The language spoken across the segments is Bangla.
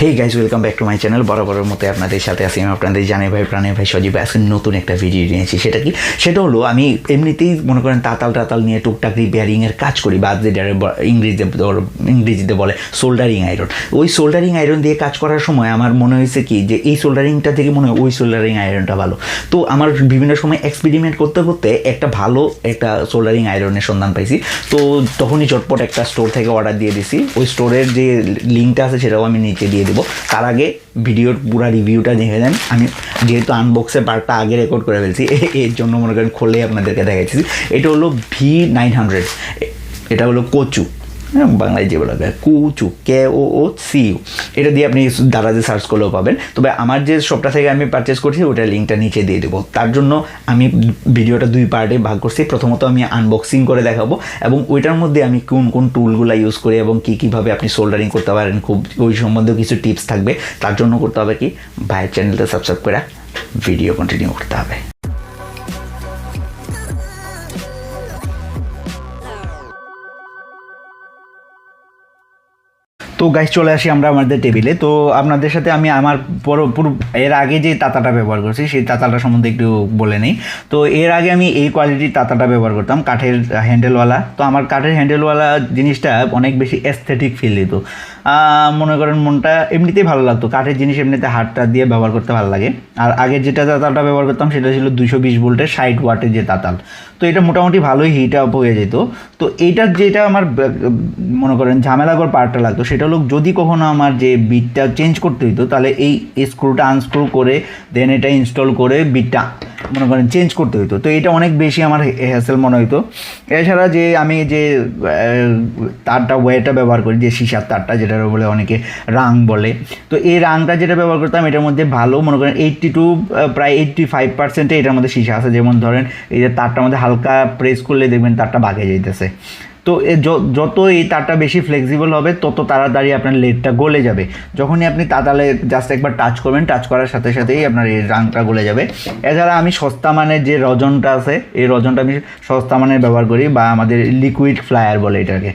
Hey guys, welcome back to my channel. বরাবরের মতো আপনাদের সাথে আছি আমি আপনাদের জানে ভাই, প্রাণে ভাই, সজীব। আজকে নতুন একটা ভিডিও নিয়েছি। সেটা হলো আমি এমনিতেই মনে করেন তাতাল নিয়ে টুকটাক রিপেয়ারিংয়ের কাজ করি, বা যেটা ইংরেজিতে বলে সোল্ডারিং আয়রন। ওই সোল্ডারিং আয়রন দিয়ে কাজ করার সময় আমার মনে হয়েছে কি যে এই সোল্ডারিংটা থেকে মনে হয় ওই সোল্ডারিং আয়রনটা ভালো। তো আমার বিভিন্ন সময় এক্সপেরিমেন্ট করতে করতে একটা ভালো একটা সোল্ডারিং আয়রনের সন্ধান পাইছি। তো তখনই চটপট একটা স্টোর থেকে অর্ডার দিয়ে দিছি। ওই স্টোরের যে লিঙ্কটা আছে সেটাও আমি নিচে দিয়ে দেবো। তার আগে ভিডিওর পুরো রিভিউটা দেখে নেন। আমি যেহেতু আনবক্সের পার্টটা আগে রেকর্ড করে ফেলছি, এর জন্য মনে করেন খুলে আপনাদেরকে দেখাচ্ছি। এটা হলো v900, এটা হলো কোচু, বাংলায় যে বলা যায় কুচু, KOOCU। এটা দিয়ে আপনি দারাজে সার্চ করলেও পাবেন। তবে আমার যে শপটা থেকে আমি পারচেস করছি ওটার লিঙ্কটা নিচে দিয়ে দেবো। তার জন্য আমি ভিডিওটা দুই পার্টে ভাগ করছি। প্রথমত আমি আনবক্সিং করে দেখাবো এবং ওইটার মধ্যে আমি কোন কোন টুলগুলো ইউজ করি এবং কীভাবে আপনি সোল্ডারিং করতে পারেন, খুব ওই সম্বন্ধেও কিছু টিপস থাকবে। তার জন্য করতে হবে কি, ভাইয়ের চ্যানেলটা সাবস্ক্রাইব করে ভিডিও কন্টিনিউ করতে হবে। তো গাইস, চলে আসি আমরা আমাদের টেবিলে। তো আপনাদের সাথে আমি আমার পুরো এর আগে যে তাতাটা ব্যবহার করছি সেই তাতাটা সম্বন্ধে একটু বলে নিই। তো এর আগে আমি এই কোয়ালিটির তাতাটা ব্যবহার করতাম, কাঠের হ্যান্ডেলওয়ালা। তো আমার কাঠের হ্যান্ডেলওয়ালা জিনিসটা অনেক বেশি অ্যাস্থেটিক ফিল দিত। মনে করেন মনটা এমনিতেই ভালো লাগতো। কাঠের জিনিস এমনিতে হাতটা দিয়ে ব্যবহার করতে ভালো লাগে। আর আগের যেটা তাতালটা ব্যবহার করতাম সেটা ছিল 220 ভোল্টের 60 ওয়াটের যে তাতাল। তো এটা মোটামুটি ভালোই হিট আপ হয়ে যেত। তো এইটার যেটা আমার মনে করেন ঝামেলাকর পার্টটা লাগতো সেটা হলো যদি কখনো আমার যে বিটটা চেঞ্জ করতে হইতো, তাহলে এই স্ক্রুটা আনস্ক্রু করে দেন এটা ইনস্টল করে বিটটা মনে করেন চেঞ্জ করতে হইতো। তো এটা অনেক বেশি আমার হ্যাসেল মনে হইতো। এছাড়া যে আমি যে তারটা ওয়্যারটা ব্যবহার করি, যে সীসার তারটা, যেটা বলে অনেকে রাং বলে, তো এই রাংটা যেটা ব্যবহার করতাম এটার মধ্যে ভালো মনে করেন 82 প্রায় 85% এটার মধ্যে সীসা আছে। যেমন ধরেন এই যে তারটার মধ্যে হালকা প্রেস করলে দেখবেন তারটা ভাগে যাইতেছে। তো যত এই তারটা বেশি ফ্লেক্সিবল হবে তত তাড়াতাড়ি আপনার লেডটা গলে যাবে। যখনই আপনি তাতালে জাস্ট একবার টাচ করবেন, টাচ করার সাথে সাথেই আপনার এই রাংটা গলে যাবে। এছাড়া আমি সস্তা মানের যে রজনটা আছে, এই রজনটা আমি সস্তা মানের ব্যবহার করি, বা আমাদের লিকুইড ফ্লায়ার বলে এটাকে।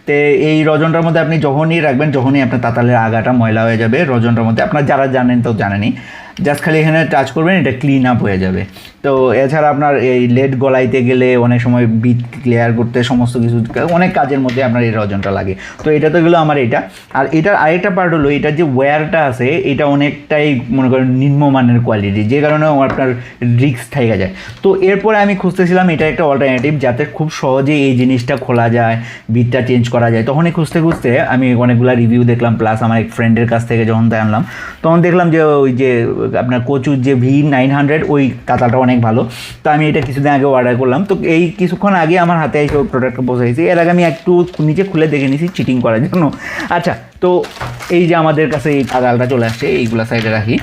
তো এই রজনটার মধ্যে আপনি যখনই রাখবেন, যখনই আপনার তাতালের আগাটা ময়লা হয়ে যাবে, রজনটার মধ্যে আপনার যারা জানেন তো জানেনই, জাস্ট খালি এখানে টাচ করবেন, এটা ক্লিন আপ হয়ে যাবে। তো এছাড়া আপনার এই লেড গলাইতে গেলে অনেক সময় বিট ক্লিয়ার করতে সমস্ত কিছু অনেক কাজের মধ্যে আপনার এই রজনটা লাগে। তো এটা তো গেলো আমার এটা। আর এটার আরেকটা পার্ট হলো এটার যে ওয়্যারটা আছে এটা অনেকটাই মনে করেন নিম্নমানের কোয়ালিটি, যে কারণে আপনার রিস্ক থেকে যায়। তো এরপরে আমি খুঁজতেছিলাম এটা একটা অল্টারনেটিভ যাতে খুব সহজে এই জিনিসটা খোলা যায়, বিটটা চেঞ্জ করা যায়। তখনই খুঁজতে আমি অনেকগুলো রিভিউ দেখলাম, প্লাস আমার এক ফ্রেন্ডের কাছ থেকে যখন আনলাম তখন দেখলাম যে ওই যে আপনার কোচুর যে v900 ওই তাতালটা অনেক ভালো। তো আমি এটা কিছুদিন আগে অর্ডার করলাম। তো এই কিছুক্ষণ আগে আমার হাতে এই প্রোডাক্টটা পৌঁছাইছি। এর আগে আমি একটু নিচে খুলে দেখে নিয়েছি চিটিং করার জন্য। আচ্ছা, তো এই যে আমাদের কাছে এই তাতালটা চলে আসছে, এইগুলো সাইডে রাখি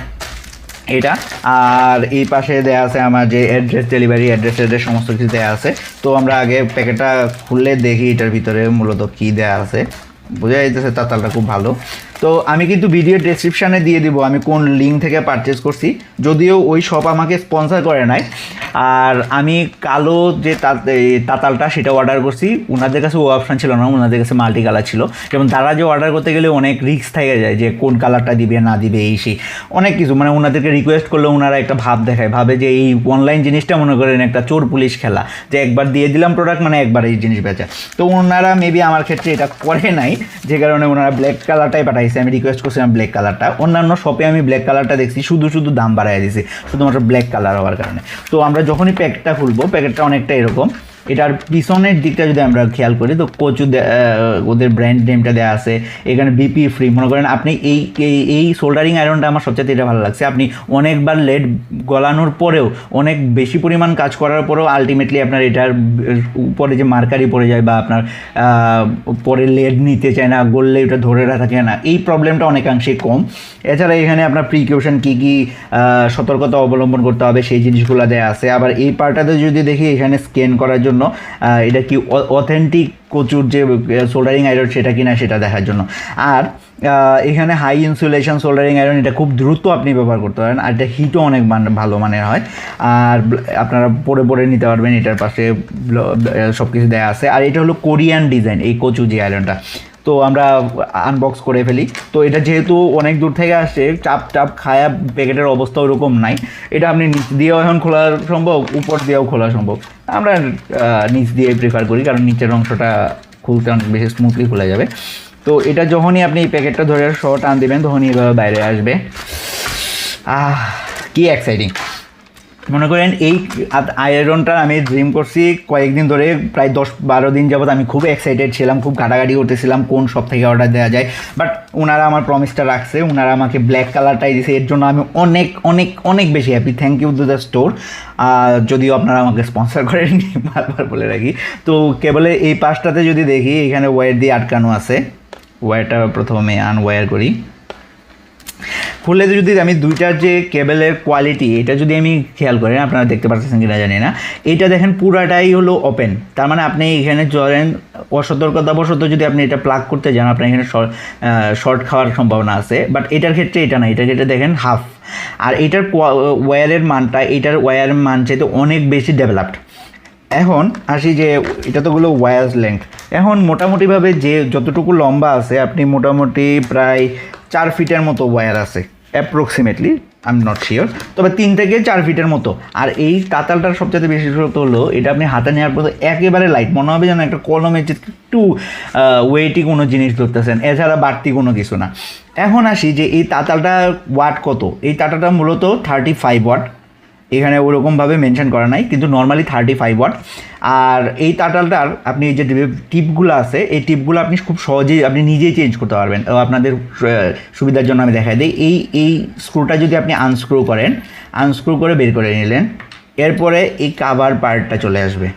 এটা। আর এই পাশে দেওয়া আছে আমার যে অ্যাড্রেস, ডেলিভারি অ্যাড্রেস সমস্ত কিছু দেওয়া আছে। তো আমরা আগে প্যাকেটটা খুললে দেখি এটার ভিতরে মূলত কী দেওয়া আছে। বোঝা যাইতেছে তাতালটা খুব ভালো। তো আমি কিন্তু ভিডিও ডেসক্রিপশানে দিয়ে দিব আমি কোন লিঙ্ক থেকে পারচেস করছি, যদিও ওই শপ আমাকে স্পন্সর করে নাই। আর আমি কালো যে তাতালটা সেটা অর্ডার করছি, ওনাদের কাছে ও অপশান ছিল না, ওনাদের কাছে মাল্টি কালার ছিল। যেমন তারা যে অর্ডার করতে গেলে অনেক রিস্ক থেকে যায় যে কোন কালারটা দিবে না দিবে, এই সেই অনেক কিছু, মানে ওনাদেরকে রিকোয়েস্ট করলে ওনারা একটা ভাব দেখায়, ভাবে যে এই অনলাইন জিনিসটা মনে করেন একটা চোর পুলিশ খেলা, যে একবার দিয়ে দিলাম প্রোডাক্ট মানে একবার এই জিনিস বেচা। তো ওনারা মেবি আমার ক্ষেত্রে এটা করে নাই, যে কারণে ওনারা ব্ল্যাক কালারটাই পাঠাইছে। আমি রিকোয়েস্ট করছিলাম ব্ল্যাক কালারটা। অন্যান্য শপে আমি ব্ল্যাক কালারটা দেখছি, শুধু দাম বাড়াই দিয়েছি শুধুমাত্র ব্ল্যাক কালার হওয়ার কারণে। তো আমরা যখনই প্যাকেটটা খুলবো, প্যাকেটটা অনেকটা এরকম। এটার পিছনের দিকটা যদি আমরা খেয়াল করি তো কোচু ওদের ব্র্যান্ড নেমটা দেওয়া আছে, এখানে বিপি ফ্রি। মনে করেন আপনি এই সোল্ডারিং আয়রনটা আমার সবচেয়ে এটা ভালো লাগছে। আপনি অনেকবার লেড গলানোর পরেও, অনেক বেশি পরিমাণ কাজ করার পরেও আলটিমেটলি আপনার এটার উপরে যে মার্কারি পড়ে যায়, বা আপনার পরে লেড নিতে চায় না, গললে ওটা ধরে থাকে না, এই প্রবলেমটা অনেকাংশেই কম। এছাড়া এখানে আপনার প্রিকশন কী কী সতর্কতা অবলম্বন করতে হবে সেই জিনিসগুলো দেওয়া আছে। আবার এই পার্টটাতে যদি দেখি এখানে স্ক্যান করার জন্য এটা কি অথেন্টিক কোচুর যে সোল্ডারিং আয়রন সেটা কিনা সেটা দেখার জন্য। আর এখানে হাই ইনসুলেশন সোল্ডারিং আয়রন, এটা খুব দ্রুত আপনি ব্যবহার করতে পারেন, আর এটা হিটও অনেক ভালো মানের হয়। আর আপনারা পরে নিতে পারবেন, এটার পাশে সব কিছু দেওয়া আছে। আর এটা হলো কোরিয়ান ডিজাইন এই কোচু যে আয়রনটা। তো আমরা আনবক্স করে ফেলি। তো এটা যেহেতু অনেক দূর থেকে আসছে, চাপ খায়া প্যাকেটের অবস্থা ওরকম নাই। এটা আপনি নিচ দিয়েও এখন খোলা সম্ভব, উপর দিয়েও খোলা সম্ভব। আমরা নিচ দিয়ে প্রেফার করি, কারণ নিচের অংশটা খুলতে অনেক বেশি স্মুথলি খোলা যাবে। তো এটা যখনই আপনি এই প্যাকেটটা ধরে সহ টান দেবেন, তখনই এভাবে বাইরে আসবে। কি এক্সাইটিং! মনে করেন এই আয়রনটা আমি ড্রিম করছি কয়েকদিন ধরে, প্রায় 10-12 দিন যাবত আমি খুব এক্সাইটেড ছিলাম, খুব ঘাটাঘাটি করতেছিলাম কোন শপ থেকে অর্ডার দেওয়া যায়। বাট ওনারা আমার প্রমিসটা রাখছে, ওনারা আমাকে ব্ল্যাক কালারটাই দিয়েছে, এর জন্য আমি অনেক অনেক অনেক বেশি happy. Thank you to the store. যদিও আপনারা আমাকে স্পন্সর করেননি, বারবার বলে রাখি। তো কেবলে এই পাশটাতে যদি দেখি, এখানে ওয়্যার দিয়ে আটকানো আছে। ওয়্যারটা প্রথমে আনওয়্যার করি। খুলে যদি আমি দুইটার যে কেবলের কোয়ালিটি, এটা যদি আমি খেয়াল করেন, আপনারা দেখতে পাচ্ছেন কিনা জানি না, এইটা দেখেন পুরাটাই হলো ওপেন। তার মানে আপনি এখানে ধরেন অসতর্কতাবশত যদি আপনি এটা প্লাগ করতে যান, আপনার এখানে শর্ট খাওয়ার সম্ভাবনা আছে। বাট এটার ক্ষেত্রে এটা না, এটার ক্ষেত্রে দেখেন হাফ। আর এটার ওয়্যারের মানটা এটার ওয়্যারের মান চাইতে অনেক বেশি ডেভেলপড। এখন আসি যে এটা তো হলো ওয়্যার লেন্থ। এখন মোটামুটিভাবে যে যতটুকু লম্বা আছে, আপনি মোটামুটি প্রায় 4 ফিটের মতো ওয়্যার আছে approximately, I am not sure, তবে 3 থেকে 4 ফিটের মতো। আর এই তাতালটার সবচেয়ে বিশেষত হলো এটা আপনি হাতে নেওয়ার পর একেবারে লাইট, মনে হবে যেন একটা কলমের যে একটু ওয়েটি কোনো জিনিস ধরতেছেন, এছাড়া বাড়তি কোনো কিছু না। এখন আসি যে এই তাতালটা ওয়াট কত। এই তাতালটা মূলত 35 ওয়াট, এখানে ওরকমভাবে মেনশন করা নাই, কিন্তু নর্মালি 35 ওয়াট। আর এই তাতালটার আপনি যে টিপগুলো আছে, এই টিপগুলো আপনি খুব সহজেই আপনি নিজেই চেঞ্জ করতে পারবেন। আপনাদের সুবিধার জন্য আমি দেখাই দিই। এই স্ক্রুটা যদি আপনি আনস্ক্রু করেন, আনস্ক্রু করে বের করে নিলেন, এরপরে এই কাভার পার্টটা চলে আসবে।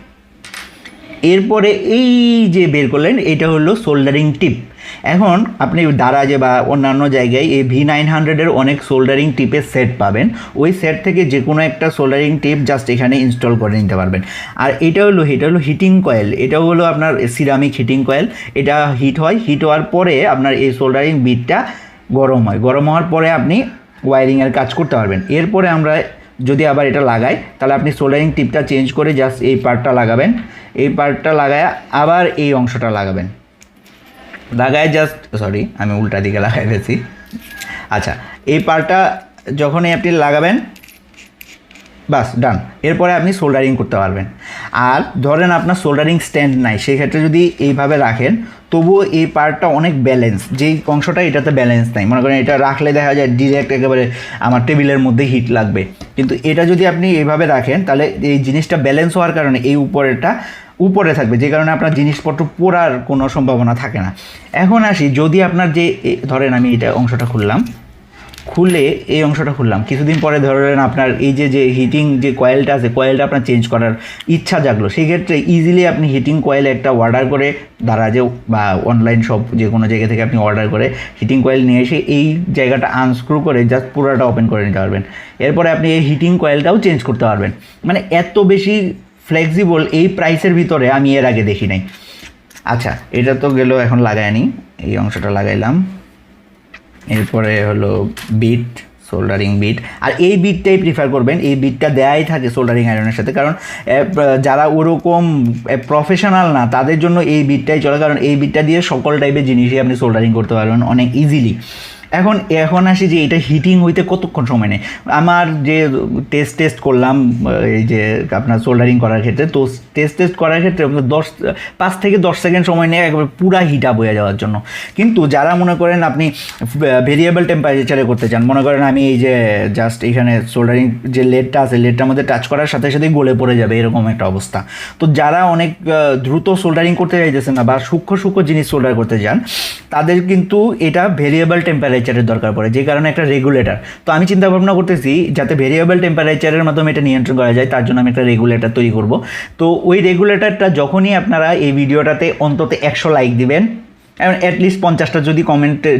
এরপরে এই যে বের করলেন, এটা হলো সোল্ডারিং টিপ। এখন আপনি দারাজে বা অন্যান্য জায়গায় এই v900-এর অনেক সোল্ডারিং টিপের সেট পাবেন। ওই সেট থেকে যে কোনো একটা সোল্ডারিং টিপ জাস্ট এখানে ইনস্টল করে নিতে পারবেন। আর এটা হলো হিটিং কয়েল। এটা হলো আপনার সিরামিক হিটিং কয়েল। এটা হিট হয়, হিট হওয়ার পরে আপনার এই সোল্ডারিং বিটটা গরম হয়। গরম হওয়ার পরে আপনি ওয়্যারিংয়ের কাজ করতে পারবেন। এরপরে আমরা যদি আবার এটা লাগাই, তাহলে আপনি সোল্ডারিং টিপটা চেঞ্জ করে জাস্ট এই পার্টটা লাগাবেন। এই পার্টটা লাগায় আবার এই অংশটা লাগাবেন, লাগায় জাস্ট আমি উল্টা দিকে লাগাই ফেলছি। আচ্ছা, এই পার্টটা যখনই আপনি লাগাবেন, বাস ডান। এরপরে আপনি সোল্ডারিং করতে পারবেন। আর ধরেন আপনার সোল্ডারিং স্ট্যান্ড নাই, সেক্ষেত্রে যদি এইভাবে রাখেন, তবুও এই পার্টটা অনেক ব্যালেন্স, যেই অংশটা এটাতে ব্যালেন্স নাই। মনে করেন এটা রাখলে দেখা যায় ডিরেক্ট একেবারে আমার টেবিলের মধ্যে হিট লাগবে, কিন্তু এটা যদি আপনি এইভাবে রাখেন, তাহলে এই জিনিসটা ব্যালেন্স হওয়ার কারণে এই উপরেরটা উপরে থাকবে, যে কারণে আপনার জিনিসপত্র পোড়ার কোনো সম্ভাবনা থাকে না। এখন আসি, যদি আপনার যে ধরেন আমি এটা অংশটা খুলে এই অংশটা খুললাম, কিছুদিন পরে ধরেন আপনার এই যে হিটিং যে কয়েলটা আছে, কয়েলটা আপনার চেঞ্জ করার ইচ্ছা জাগলো, সেক্ষেত্রে ইজিলি আপনি হিটিং কয়েল একটা অর্ডার করে দারাজে বা অনলাইন শপ যে কোনো জায়গা থেকে আপনি অর্ডার করে হিটিং কয়েল নিয়ে এসে এই জায়গাটা আনস্ক্রু করে জাস্ট পুরোটা ওপেন করে নিতে পারবেন। এরপরে আপনি এই হিটিং কয়েলটাও চেঞ্জ করতে পারবেন। মানে এত বেশি ফ্লেক্সিবল এই প্রাইসের ভিতরে আমি এর আগে দেখি নাই। আচ্ছা, এটা তো গেল, এখন লাগায়নি, এই অংশটা লাগাইলাম। এরপরে হলো বিট, সোল্ডারিং বিট। আর এই বিটটাই প্রিফার করবেন, এই বিটটা দেয়াই থাকে সোল্ডারিং আয়রনের সাথে, কারণ যারা ওরকম প্রফেশনাল না তাদের জন্য এই বিটটাই চলে, কারণ এই বিটটা দিয়ে সকল টাইপের জিনিসই আপনি সোল্ডারিং করতে পারবেন অনেক ইজিলি। এখন আসি যে এটা হিটিং হইতে কতক্ষণ সময় নেয়। আমার যে টেস্ট করলাম এই যে আপনার সোল্ডারিং করার ক্ষেত্রে, তো টেস্ট করার ক্ষেত্রে 5 থেকে 10 সেকেন্ড সময় নেয় একবারে পুরা হিট আপ হয়ে যাওয়ার জন্য। কিন্তু যারা মনে করেন আপনি ভেরিয়েবল টেম্পারেচারে করতে চান, মনে করেন আমি এই যে জাস্ট এখানে সোল্ডারিং যে লেডটা আছে, লেডটার মধ্যে টাচ করার সাথে সাথেই গলে পড়ে যাবে এরকম একটা অবস্থা। তো যারা অনেক দ্রুত সোল্ডারিং করতে চাইতেছেন না বা সূক্ষ্ম জিনিস সোল্ডার করতে চান, তাদের কিন্তু এটা ভেরিয়েবল টেম্পারেচারের দরকার পড়ে, যে কারণে একটা রেগুলেটর। তো আমি চিন্তা ভাবনা করতেছি যাতে ভেরিয়েবল টেম্পারেচারের মাধ্যমে এটা নিয়ন্ত্রণ করা যায়, তার জন্য আমি একটা রেগুলেটর তৈরি করব। তো ওই রেগুলেটরটা যখনই আপনারা এই ভিডিওটাতে অন্তত 100 লাইক দিবেন, অ্যাটলিস্ট 50টা যদি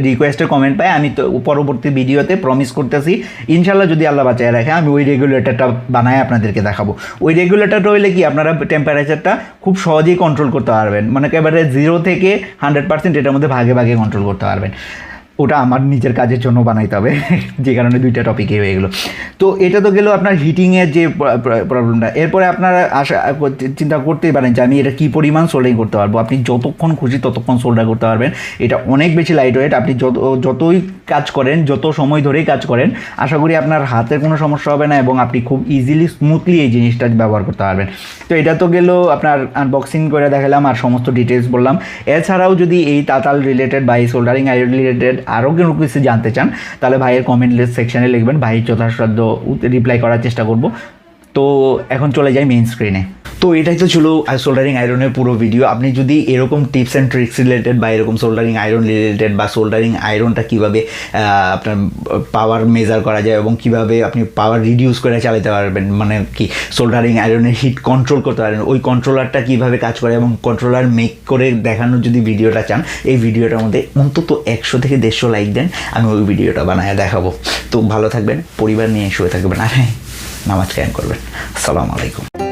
রিকোয়েস্টের কমেন্ট পাই, আমি তো পরবর্তী ভিডিওতে প্রমিস করতেছি ইনশাল্লাহ যদি আল্লাহ বাঁচায় রাখে, আমি ওই রেগুলেটরটা বানায় আপনাদেরকে দেখাবো। ওই রেগুলেটরটা হইলে কি আপনারা টেম্পারেচারটা খুব সহজেই কন্ট্রোল করতে পারবেন, মানে একেবারে 0 থেকে 100% এটার মধ্যে ভাগে ভাগে কন্ট্রোল করতে পারবেন। ওটা আমার নিজের কাজের জন্য বানাইতে হবে যে কারণে দুইটা টপিকে হয়ে গেলো। তো এটা তো গেল আপনার হিটিংয়ের যে প্রবলেমটা। এরপরে আপনারা চিন্তা করতেই পারেন যে আমি এটা কী পরিমাণ সোল্ডারিং করতে পারবো। আপনি যতক্ষণ খুশি ততক্ষণ সোল্ডার করতে পারবেন। এটা অনেক বেশি লাইট ওয়েট। আপনি যতই কাজ করেন, যত সময় ধরেই কাজ করেন, আশা করি আপনার হাতের কোনো সমস্যা হবে না এবং আপনি খুব ইজিলি স্মুথলি এই জিনিসটা ব্যবহার করতে পারবেন। তো এটা তো গেল আপনার আনবক্সিং করে দেখালাম আর সমস্ত ডিটেলস বললাম। এছাড়াও যদি এই তাতাল রিলেটেড বা এই সোল্ডারিং আয়রন রিলেটেড আরও কোনো কিছু জানতে চান তাহলে ভাইয়ের কমেন্ট সেকশানে লিখবেন, ভাই যথাসাধ্য রিপ্লাই করার চেষ্টা করব। তো এখন চলে যাই মেইন স্ক্রিনে। তো এটাই তো ছিল সোল্ডারিং আয়রনের পুরো ভিডিও। আপনি যদি এরকম টিপস অ্যান্ড ট্রিক্স রিলেটেড বা এরকম সোল্ডারিং আয়রন রিলেটেড বা সোল্ডারিং আয়রনটা কীভাবে আপনার পাওয়ার মেজার করা যায় এবং কীভাবে আপনি পাওয়ার রিডিউস করে চালাতে পারবেন, মানে কি সোল্ডারিং আয়রনের হিট কন্ট্রোল করতে পারবেন, ওই কন্ট্রোলারটা কীভাবে কাজ করে এবং কন্ট্রোলার মেক করে দেখানোর যদি ভিডিওটা চান, এই ভিডিওটার মধ্যে অন্তত 100 থেকে 150 লাইক দেন, আমি ওই ভিডিওটা বানায় দেখাবো। তো ভালো থাকবেন, পরিবার নিয়ে শুয়ে থাকবেন, আর নামাজ কায়েম করবেন। আসসালামু আলাইকুম।